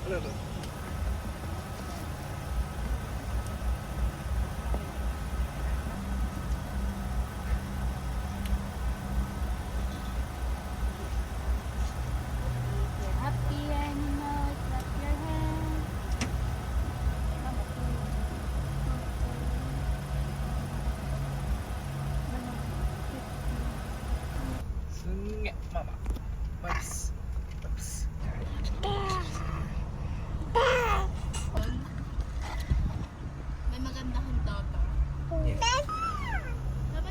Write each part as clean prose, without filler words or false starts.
すんげママワイプスワイプスMay magandang daughter. Diba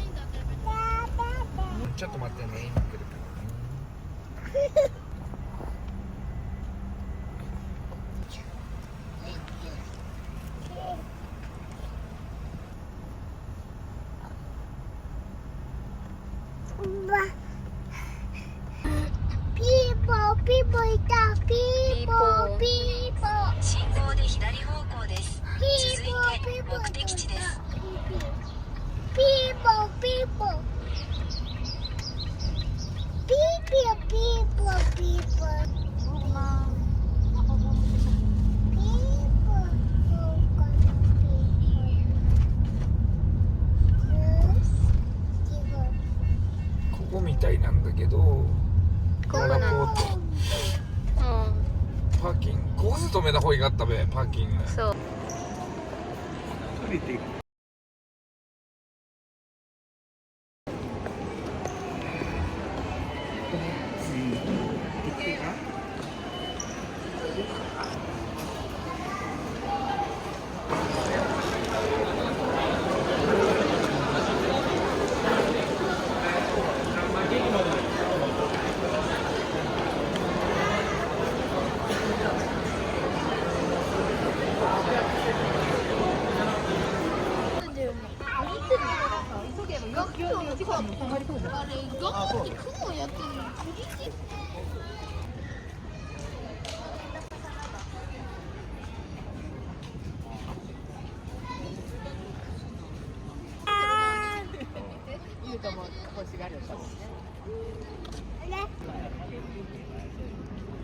yung daughter ba? ちょっと待ってね今来るからねピーポーピーポーいたピーポーピーポー信号で左方向です。続いて目的地です。ピーポーピーポーピーピーピーポーピーポーここみたいなんだけどララポートパーキングここで止めた方がいいかったべパーキングそう降りていく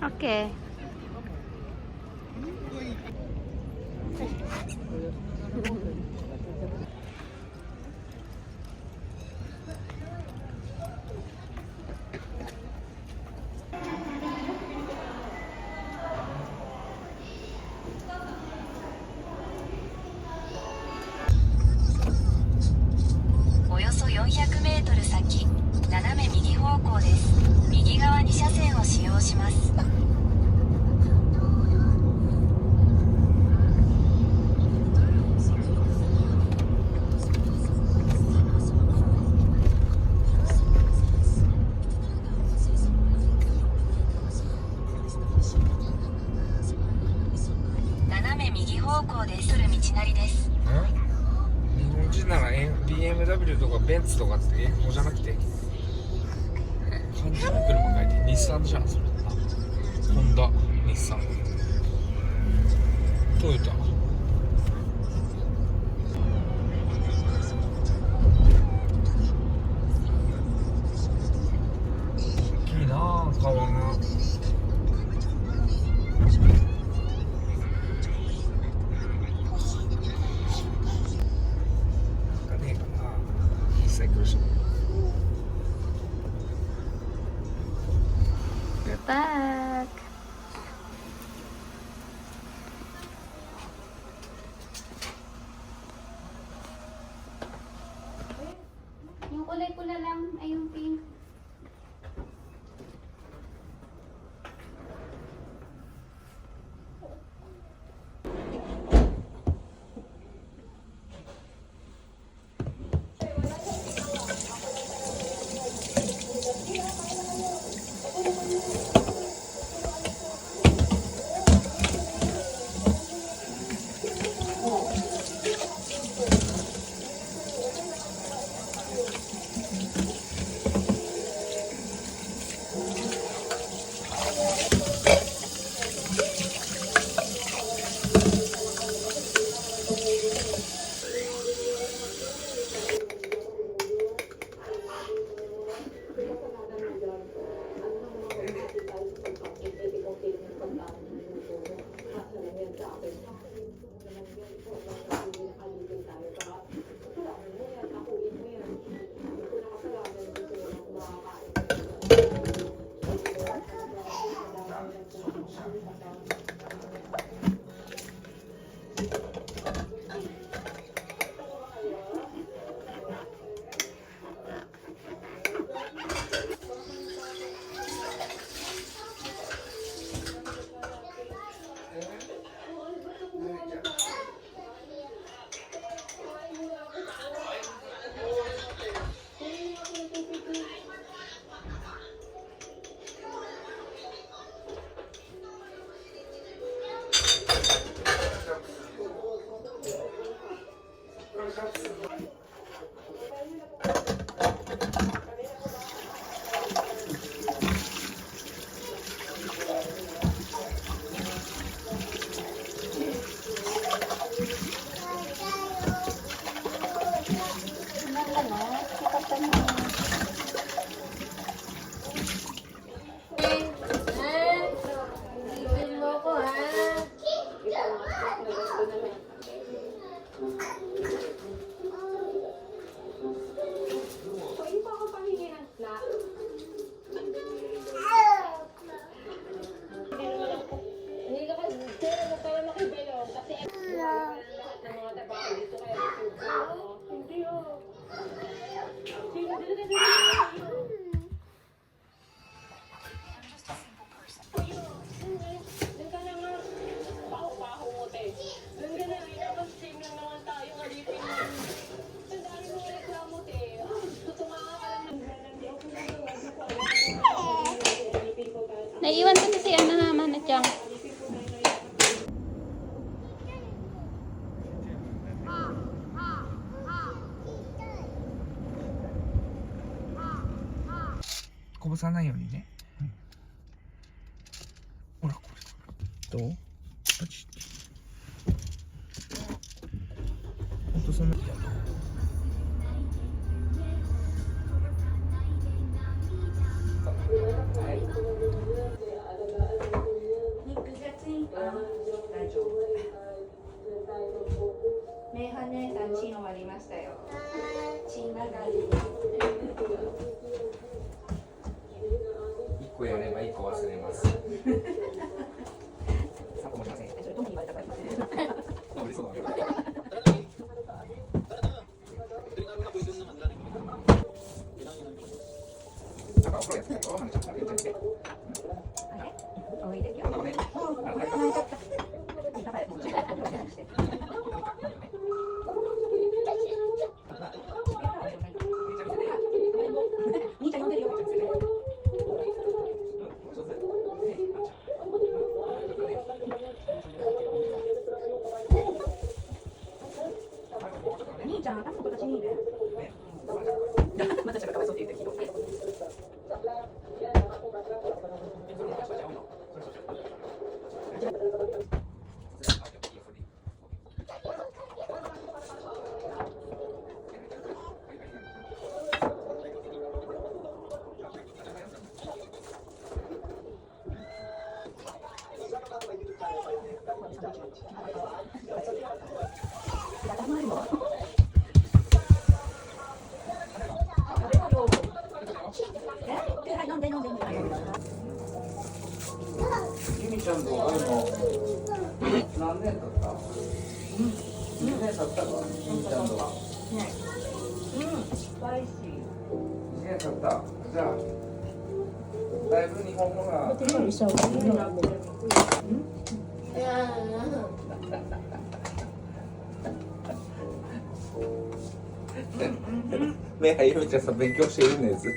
オッケーおよそ400メートル先、斜め右方向です。右側2車線を使用します。斜め右方向です。来る道なりです。日本人ならBMW とかベンツとかって英語じゃなくて漢字の車書いて日産じゃんそれホンダ日産トヨタ大きいなあ川がWe're back Naiiwan ko na si ano naman na Chang.こぼさないようにね。ほらこれ。どう？パチッ。ほんとそんな。メガネさんチン終わりましたよ。チンがかり。1個やれば1個忘れます。3個もしません。それどう言われたか。嬉しそうだね。おいでよ。兄ちゃん呼んでるよ。兄ちゃん、頭の形いいね。またしゃがかわいそうって言って聞いて。ゆみちゃんと会うの何年経った？2年経ったか？ゆみちゃんとは。スパイシー。2年経った。じゃあだいぶ日本語が。ねえ、ゆみちゃんさ勉強してるねず。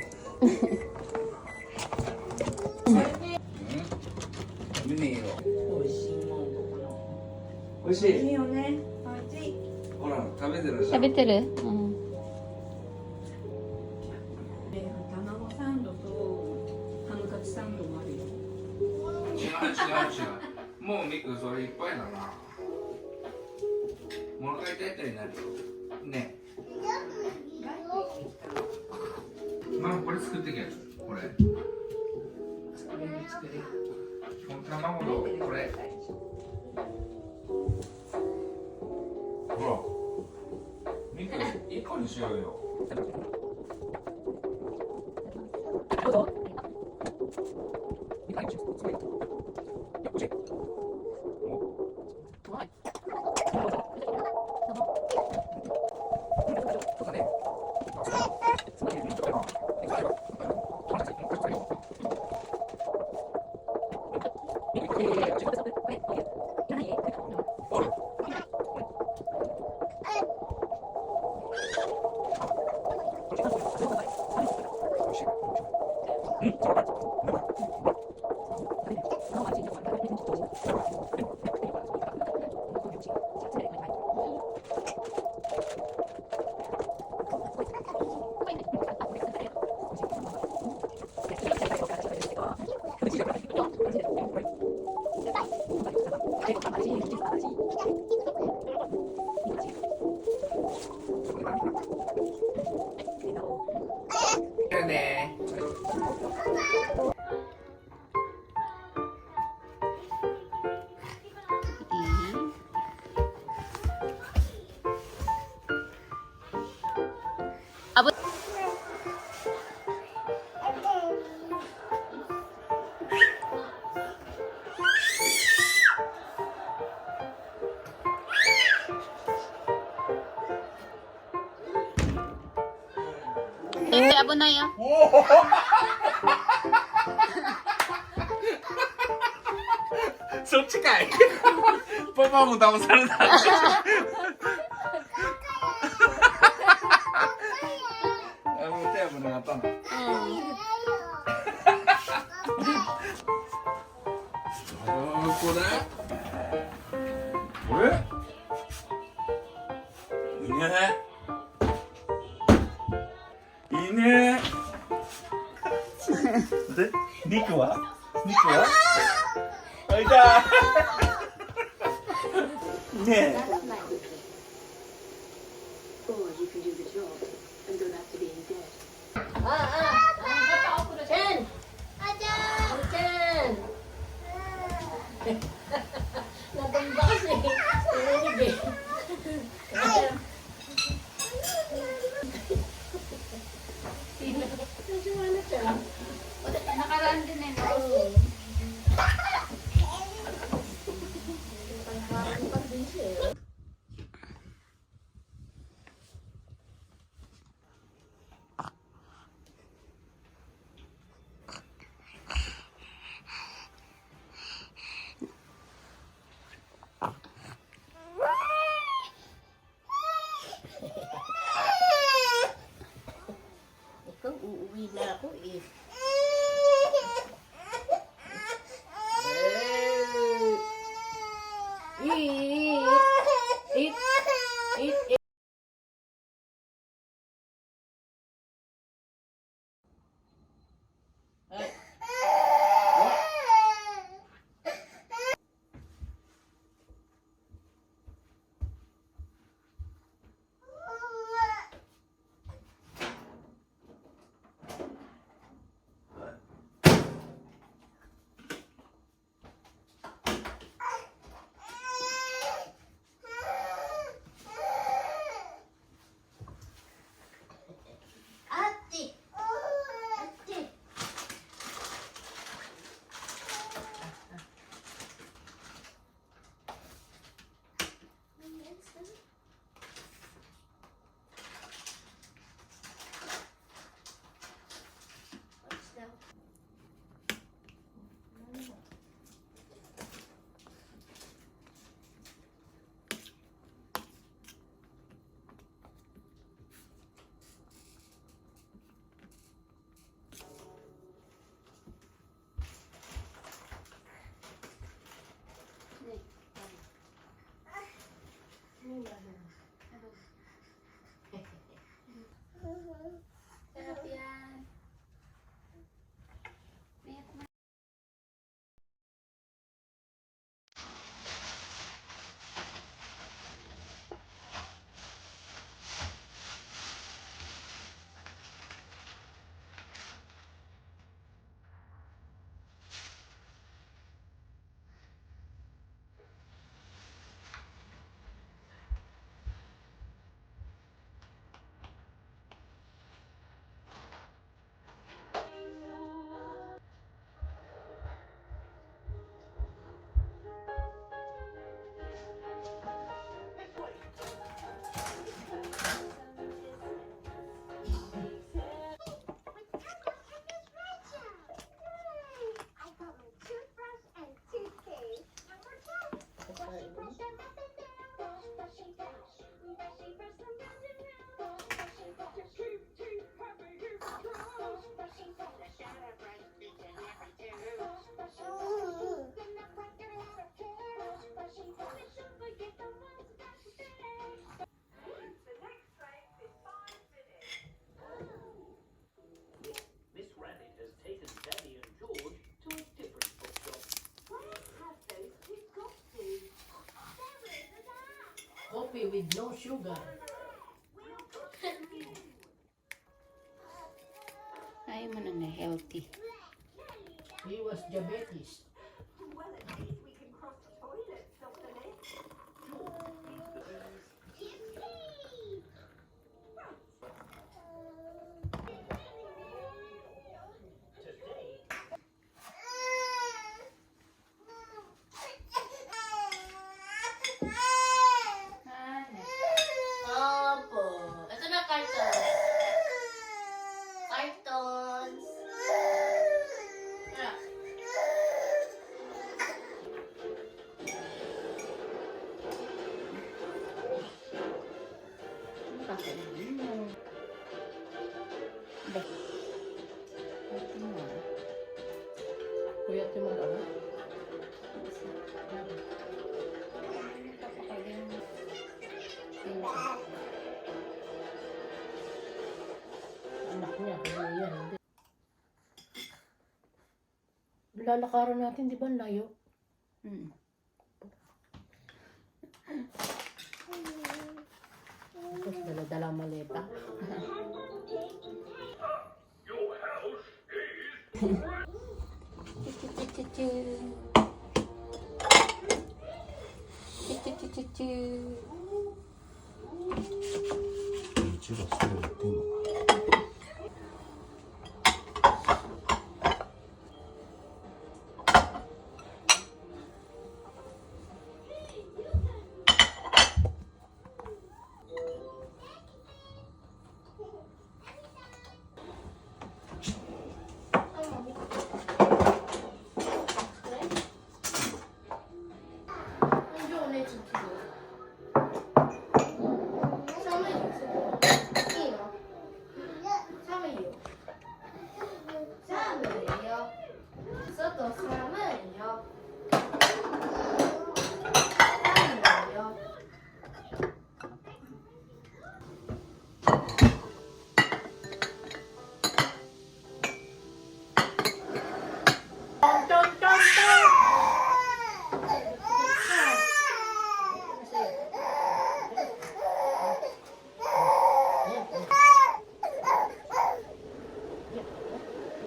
美味しい。いいよね。美味しい。ほら食べてるじゃん。食べてる？うん。卵サンドとハムカツサンドもあるよ。違う。もうミクそれいっぱいだな。お腹痛い痛いになるよ。ね。ママこれ作ってけ。これ。作れる。この卵とこれ。ほら。ミク1個にしようよ。どうぞ。ね。Abot. Abot na yan.そっちかい。パパも騙された。あ、もう手危なかったな。これ。これ。いいね。いいね。で、肉は。あいた。ねえ。Nakaraan din eh. coffee with no sugar. Ayaw mo na healthy. He was diabetes. Opo. Ito na cartons. Cartons. Tara. Ano ba kailangan mo? Ba? Ito na. Kuya, ito mag-awa. Papakaling. Anak niya, kaya yan, hindi. Lalakaran natin, di ba, ang layo? Hmm. Tapos dala-dala maleta.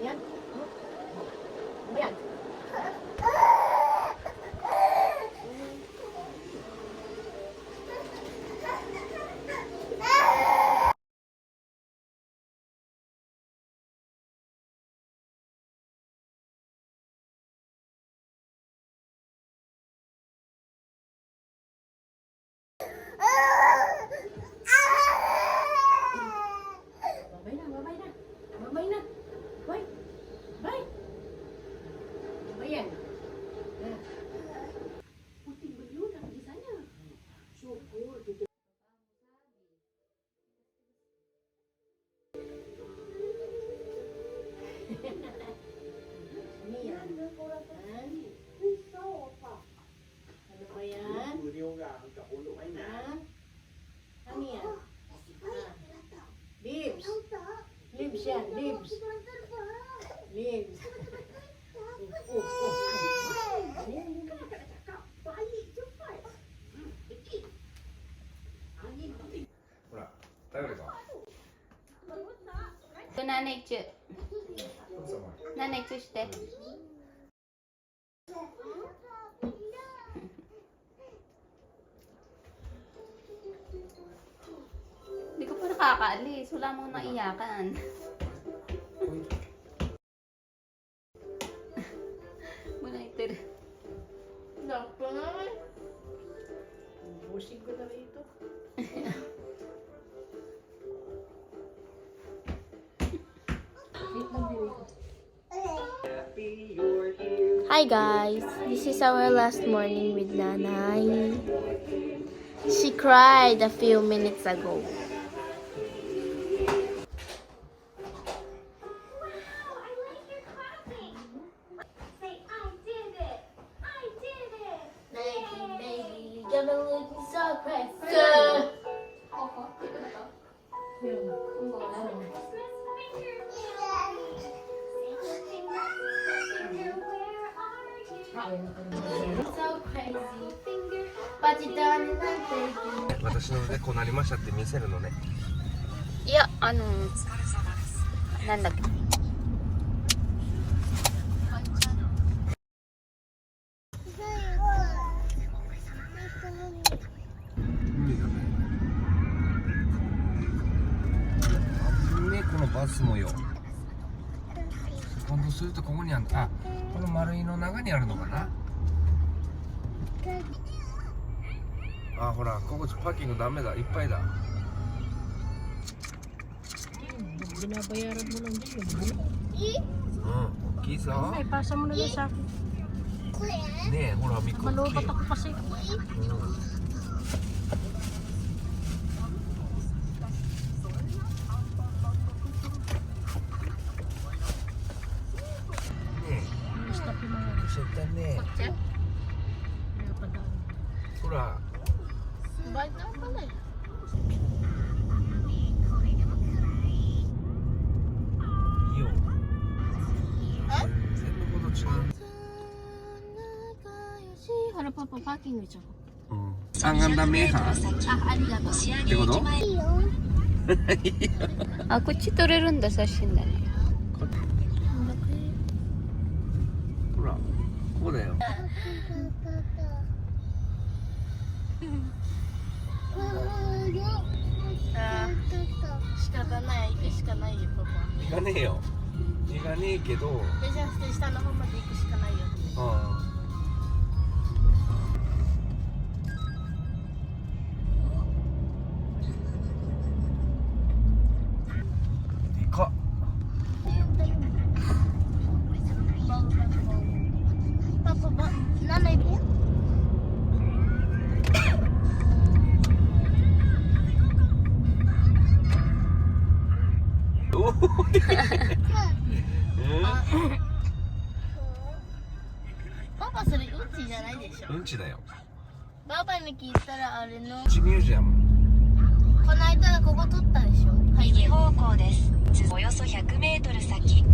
Yan. Yan. Babay na, babay na. Babay na. Bye. Bye. Babay yan. Yan. Puting ba yun? Ang isa niya. So good. Ano yan? Ano ba yan? Ha? Ano yan? Lips. Lips yan, lips. Lips. Hora,食べるか。 Ito nanay Chu. 奥様。 Nanay Chu ste. Hindi ko pa nakakaalis. Wala mong naiyakan. Muna ito. Sakto naman. Busing ko na rito. Hi guys, this is our last morning with Nanay. She cried a few minutes ago. Baby, you're looking so crazy. So crazy. パチターになって私の腕こうなりましたって見せるのね。いや、なんだっけ。海だね。このバスもよ。今度するとここにある、あ、この丸いの中にあるのかな。あ、ほら、ここパーキングダメだ、いっぱいだ。Binabayaran mo lang din yung大きいさ。 Ay, pasa mo na yan sa akin. ねえ、ほら、みこ大きい。 Malubat ako kasi. ね Stop yung mga え、教えてね。 pinapadaan. ほら、 Bayad na pala eh. いいよ。全部ほど違う。 Harap pa parking with ako. Ang ganda meha. Arigato. ってこと？ あ、こっち撮れるんだ、写真だね。ほら、ここだよ。仕方ない行くしかないよパパ。行かねえよ。行かねえけど。でじゃあ下の方まで行くしかないよ。でかっ。パパば何行く？おお。パパそれうんちじゃないでしょ。うんちだよ。パパに聞いたらあれのうんちミュージアム。この間ここ撮ったでしょ。右方向です。およそ100メートル先、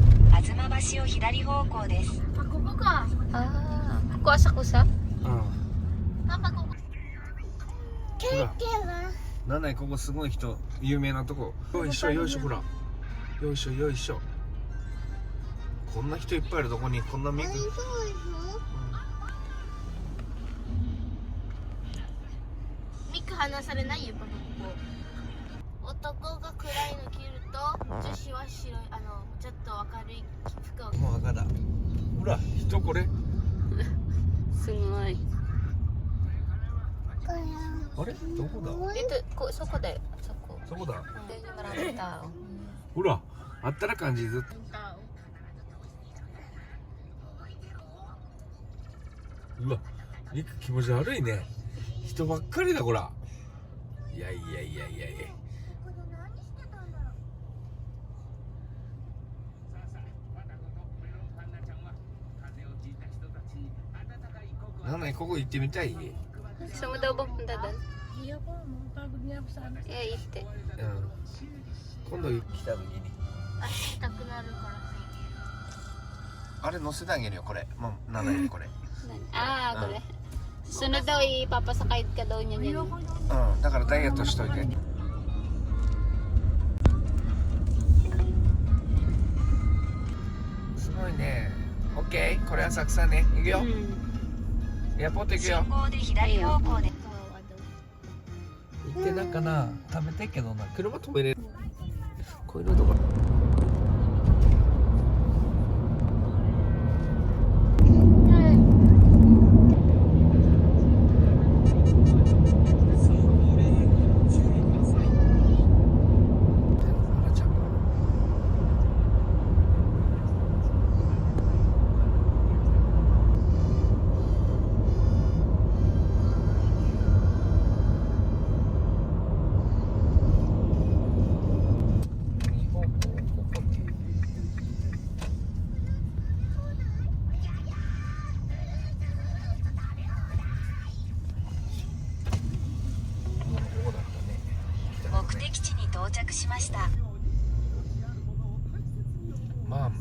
東橋を左方向です。あ、ここか。ああ、ここ浅草？パパここ。ほら。なんだい、ここすごい人有名なとこ。よいしょよいしょ、ほら。よいしょよいしょ。こんな人いっぱいいるとこにこんなミク。ミク話されないよパパここ。男が暗いの着ると女子は白いちょっと明るい服を。もう赤だ。ほら、人これ。すごい。あれ、どこだ。そこだよ、そこ。そこだ。で、marami tao。ほら、あったら感じずっと。うわ、ミク気持ち悪いね。人ばっかりだ、こら。いやいやいやいやいや。なんだい、ここ行ってみたい？ Gusto mo daw ba punta doon? Iya po, pagod niya ako sa ano. Eh, ite. 今度来た時に。足痛くなるからさ。あれ乗せてあげるよ、これ。もう、なんだよ、これ。Ah, ko le. Sunod daw, ipapasakay ka daw niya niyan. だからダイエットしといて。すごいね。オッケー、これ浅草ね。行くよ。エアポート行くよ。信号で左方向です。行ってなんかな、食べてっけどな、車止めれる。こういうのとか。目的地に到着しました。まあ。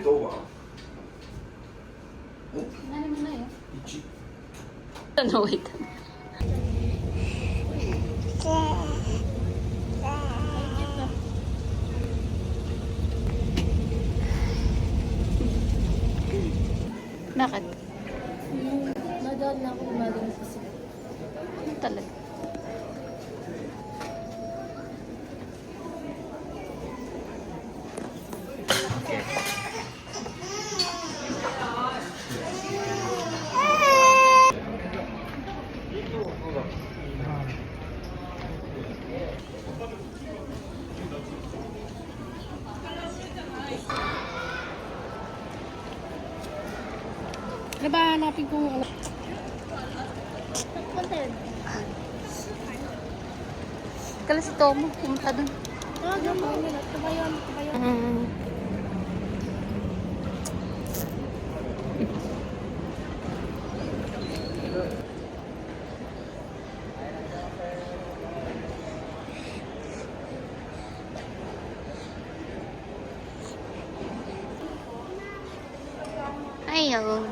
ートオーバー何もないよ。 1 Ano, wait. Bakit? Nadaan na ako umagang sa sila. Talaga. Ano ba hanapin kung ano? Kala si Tomo, pumunta dun. Ah, gano'n nila. Tumayon. Ayaw.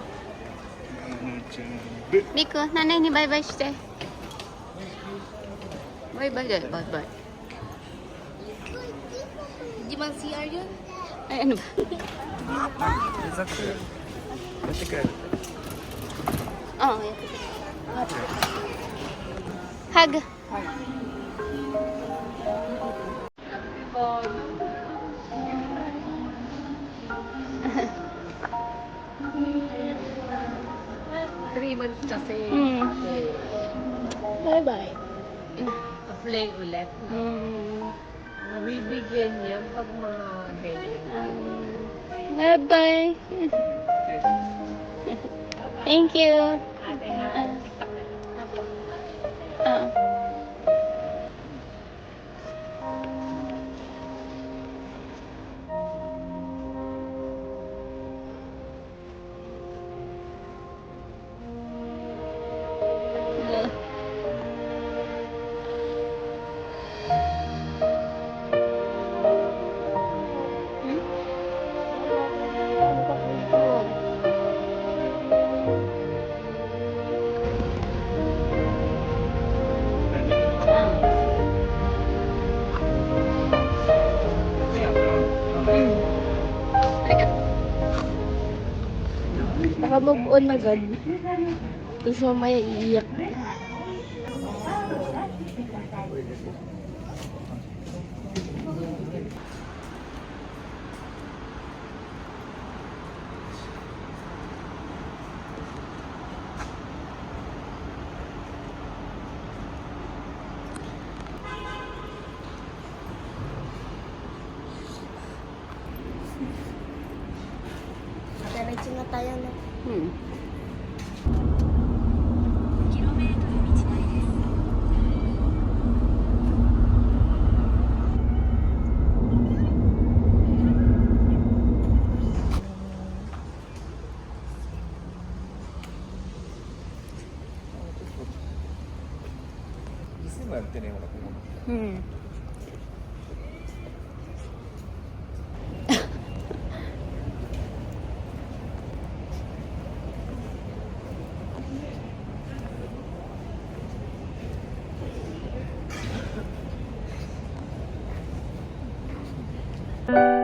Biko, nanay ni bye-byeして。Bye-bye deh, bye-bye. Di man CR yun? Ay, ano ba? ザックやってくれる Oo, yan. Hug. Three months kasi. Mm. Bye-bye. Play ulit. Mm. Mabibigyan niya pag mga ganyan. Bye-bye. Thank you. Ah. Naka-move on agad. Tapos mamaya iiyak. Diretso na tayo na. Hmm. 5km 道なりです。店もやってねほらここ Hmm. no